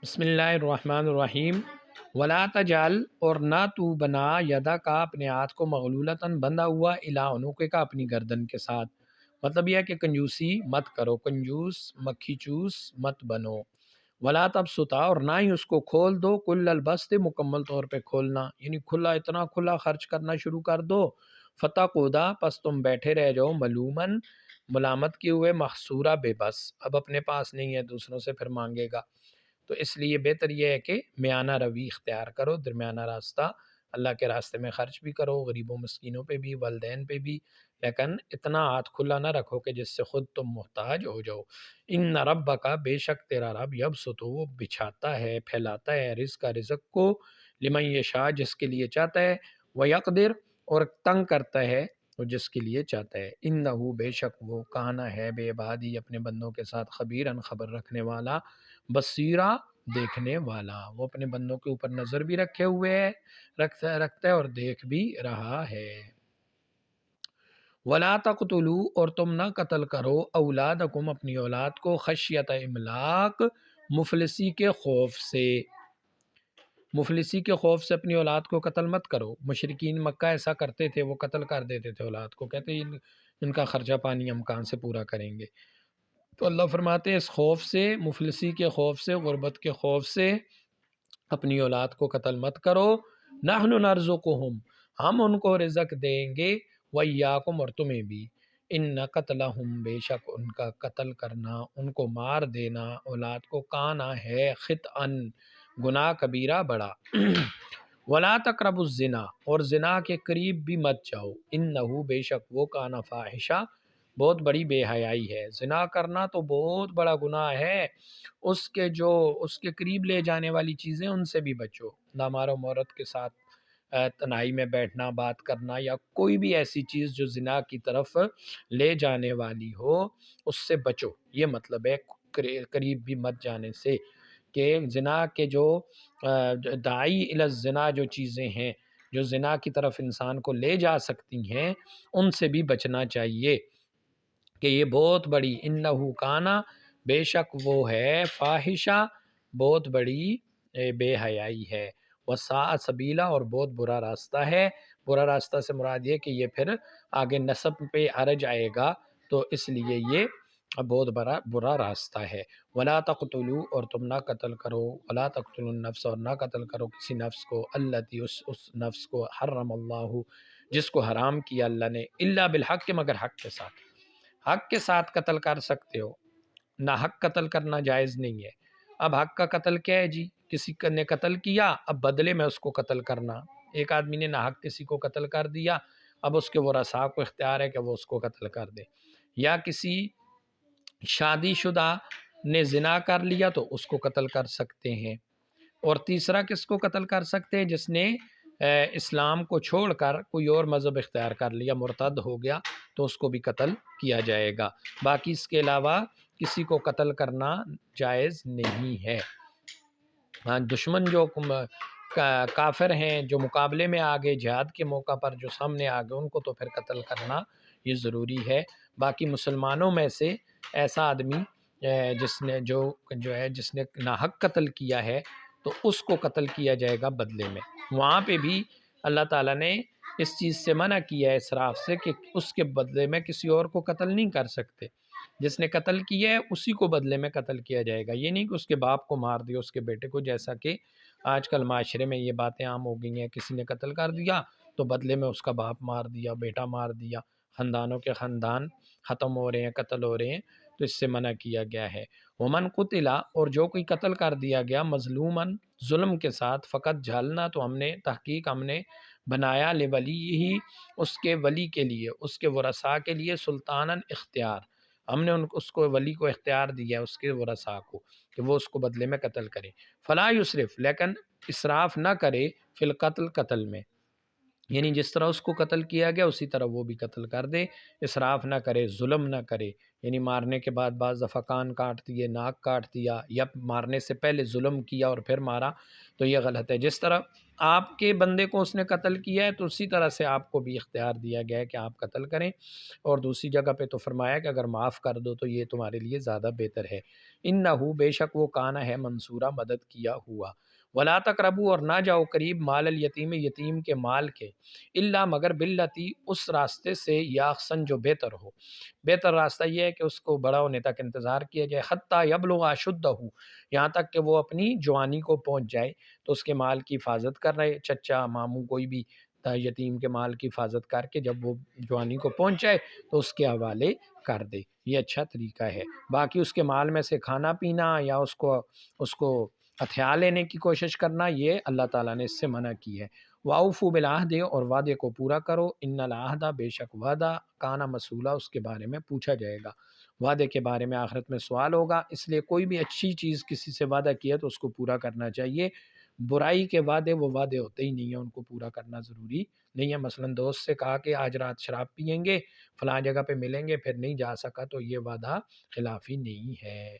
بسم اللہ الرحمن الرحیم۔ ولا تجعل، اور نہ تو بنا، یدا کا اپنے ہاتھ کو، مغلولتاً بندھا ہوا، الی عنق کا اپنی گردن کے ساتھ۔ مطلب یہ ہے کہ کنجوسی مت کرو، کنجوس مکھی چوس مت بنو۔ ولا تبسطا، اور نہ ہی اس کو کھول دو، کل البسط، مکمل طور پہ کھولنا، یعنی کھلا اتنا کھلا خرچ کرنا شروع کر دو، فتقعدا، پس تم بیٹھے رہ جاؤ، ملومن، ملامت کیے ہوئے، محصورہ، بے بس، اب اپنے پاس نہیں ہے دوسروں سے پھر مانگے گا۔ تو اس لیے بہتر یہ ہے کہ میانہ روی اختیار کرو، درمیانہ راستہ، اللہ کے راستے میں خرچ بھی کرو، غریبوں مسکینوں پہ بھی، والدین پہ بھی، لیکن اتنا ہاتھ کھلا نہ رکھو کہ جس سے خود تم محتاج ہو جاؤ۔ ان ربک، بے شک تیرا رب، یبسط، وہ بچھاتا ہے، پھیلاتا ہے، رزق کو، لمن یشاء، جس کے لیے چاہتا ہے، ویقدر، اور تنگ کرتا ہے وہ جس کے لیے چاہتا ہے۔ انہو، بے شک وہ، کانا ہے، بے عبادی، اپنے بندوں کے ساتھ، خبیرن، خبر رکھنے والا، بصیرہ، دیکھنے والا، وہ اپنے بندوں کے اوپر نظر بھی رکھے ہوئے ہے، رکھتا ہے اور دیکھ بھی رہا ہے۔ ولا تقتلوا، اور تم نہ قتل کرو، اولادکم، اپنی اولاد کو، خشیت املاق، مفلسی کے خوف سے، مفلسی کے خوف سے اپنی اولاد کو قتل مت کرو۔ مشرکین مکہ ایسا کرتے تھے، وہ قتل کر دیتے تھے اولاد کو، کہتے ان کا خرچہ پانی ہم کہاں سے پورا کریں گے۔ تو اللہ فرماتے ہیں اس خوف سے، مفلسی کے خوف سے، غربت کے خوف سے اپنی اولاد کو قتل مت کرو۔ نحن نرزقہم، ہم ان کو رزق دیں گے، وایاکم، اور تمہیں بھی۔ ان قتلہم، بے شک ان کا قتل کرنا، ان کو مار دینا اولاد کو، کانا ہے، خطئن، گناہ کبیرہ بڑا۔ ولا تقربوا الزنا، اور زنا کے قریب بھی مت جاؤ، انہو، بے شک وہ، کانا فاحشہ، بہت بڑی بے حیائی ہے۔ زنا کرنا تو بہت بڑا گناہ ہے، اس کے قریب لے جانے والی چیزیں ان سے بھی بچو۔ نامحرم عورت کے ساتھ تنہائی میں بیٹھنا، بات کرنا، یا کوئی بھی ایسی چیز جو زنا کی طرف لے جانے والی ہو، اس سے بچو، یہ مطلب ہے قریب بھی مت جانے سے۔ کہ زنا کے جو داعی الی الزنا جو چیزیں ہیں، جو زنا کی طرف انسان کو لے جا سکتی ہیں، ان سے بھی بچنا چاہیے، کہ یہ بہت بڑی، انہو کانا، بے شک وہ ہے، فاحشہ، بہت بڑی بے حیائی ہے، وساء سبیلا، اور بہت برا راستہ ہے۔ برا راستہ سے مراد یہ کہ یہ پھر آگے نسب پہ حرج آئے گا، تو اس لیے یہ بہت برا راستہ ہے۔ ولا تقتلوا، اور تم نہ قتل کرو، ولا تقتلوا النفس، اور نہ قتل کرو کسی نفس کو، التی، اس نفس کو، حرم اللہ، جس کو حرام کیا اللہ نے، الا بالحق، مگر حق کے ساتھ۔ حق کے ساتھ قتل کر سکتے ہو، نہ حق قتل کرنا جائز نہیں ہے۔ اب حق کا قتل کیا ہے جی؟ کسی نے قتل کیا، اب بدلے میں اس کو قتل کرنا۔ ایک آدمی نے ناحق کسی کو قتل کر دیا، اب اس کے ورثاء کو اختیار ہے کہ وہ اس کو قتل کر دے۔ یا کسی شادی شدہ نے زنا کر لیا تو اس کو قتل کر سکتے ہیں۔ اور تیسرا کس کو قتل کر سکتے ہیں؟ جس نے اسلام کو چھوڑ کر کوئی اور مذہب اختیار کر لیا، مرتد ہو گیا، تو اس کو بھی قتل کیا جائے گا۔ باقی اس کے علاوہ کسی کو قتل کرنا جائز نہیں ہے۔ ہاں، دشمن جو کافر ہیں، جو مقابلے میں آگے، جہاد کے موقع پر جو سامنے آگے، ان کو تو پھر قتل کرنا یہ ضروری ہے۔ باقی مسلمانوں میں سے ایسا آدمی جس نے ناحق قتل کیا ہے، تو اس کو قتل کیا جائے گا بدلے میں۔ وہاں پہ بھی اللہ تعالیٰ نے اس چیز سے منع کیا ہے، اسراف سے، کہ اس کے بدلے میں کسی اور کو قتل نہیں کر سکتے۔ جس نے قتل کیا ہے اسی کو بدلے میں قتل کیا جائے گا، یہ نہیں کہ اس کے باپ کو مار دیا، اس کے بیٹے کو، جیسا کہ آج کل معاشرے میں یہ باتیں عام ہو گئی ہیں، کسی نے قتل کر دیا تو بدلے میں اس کا باپ مار دیا، بیٹا مار دیا، خاندانوں کے خاندان ختم ہو رہے ہیں، قتل ہو رہے ہیں، تو اس سے منع کیا گیا ہے۔ ومن قتلا، اور جو کوئی قتل کر دیا گیا، مظلومن، ظلم کے ساتھ، فقط جھالنا، تو ہم نے تحقیق ہم نے بنایا، لولی ہی، اس کے ولی کے لیے، اس کے ورثاء کے لیے، سلطانن، اختیار، ہم نے اس کو ولی کو اختیار دیا، اس کے ورثاء کو، کہ وہ اس کو بدلے میں قتل کرے۔ فلا یسرف، لیکن اسراف نہ کرے، فی القتل، قتل میں، یعنی جس طرح اس کو قتل کیا گیا اسی طرح وہ بھی قتل کر دے، اسراف نہ کرے، ظلم نہ کرے، یعنی مارنے کے بعد بعض دفعہ کان کاٹ دیے، ناک کاٹ دیا، یا مارنے سے پہلے ظلم کیا اور پھر مارا، تو یہ غلط ہے۔ جس طرح آپ کے بندے کو اس نے قتل کیا ہے تو اسی طرح سے آپ کو بھی اختیار دیا گیا ہے کہ آپ قتل کریں، اور دوسری جگہ پہ تو فرمایا کہ اگر معاف کر دو تو یہ تمہارے لیے زیادہ بہتر ہے۔ انہو بے شک وہ کانا ہے منصورہ مدد کیا ہوا، ولا تقربوا اور نہ جاؤ قریب مال الیتیم یتیم کے مال کے، الا مگر باللتی اس راستے سے، یا احسن جو بہتر ہو۔ بہتر راستہ یہ ہے کہ اس کو بڑا ہونے تک انتظار کیا جائے، حتیٰ یبلغ اشدہ، یہاں تک کہ وہ اپنی جوانی کو پہنچ جائے، تو اس کے مال کی حفاظت کر رہے، چچا ماموں کوئی بھی یتیم کے مال کی حفاظت کر کے جب وہ جوانی کو پہنچ جائے تو اس کے حوالے کر دے، یہ اچھا طریقہ ہے۔ باقی اس کے مال میں سے کھانا پینا یا اس کو ہتھیار لینے کی کوشش کرنا، یہ اللہ تعالیٰ نے اس سے منع کی ہے۔ واؤفو بالعہد اور وعدے کو پورا کرو، ان العہد بے شک وعدہ کانا مسئولہ اس کے بارے میں پوچھا جائے گا، وعدے کے بارے میں آخرت میں سوال ہوگا، اس لیے کوئی بھی اچھی چیز کسی سے وعدہ کیا تو اس کو پورا کرنا چاہیے۔ برائی کے وعدے وہ وعدے ہوتے ہی نہیں ہیں، ان کو پورا کرنا ضروری نہیں ہے۔ مثلا دوست سے کہا کہ آج رات شراب پئیں گے، فلاں جگہ پہ ملیں گے، پھر نہیں جا سکا، تو یہ وعدہ خلافی نہیں ہے۔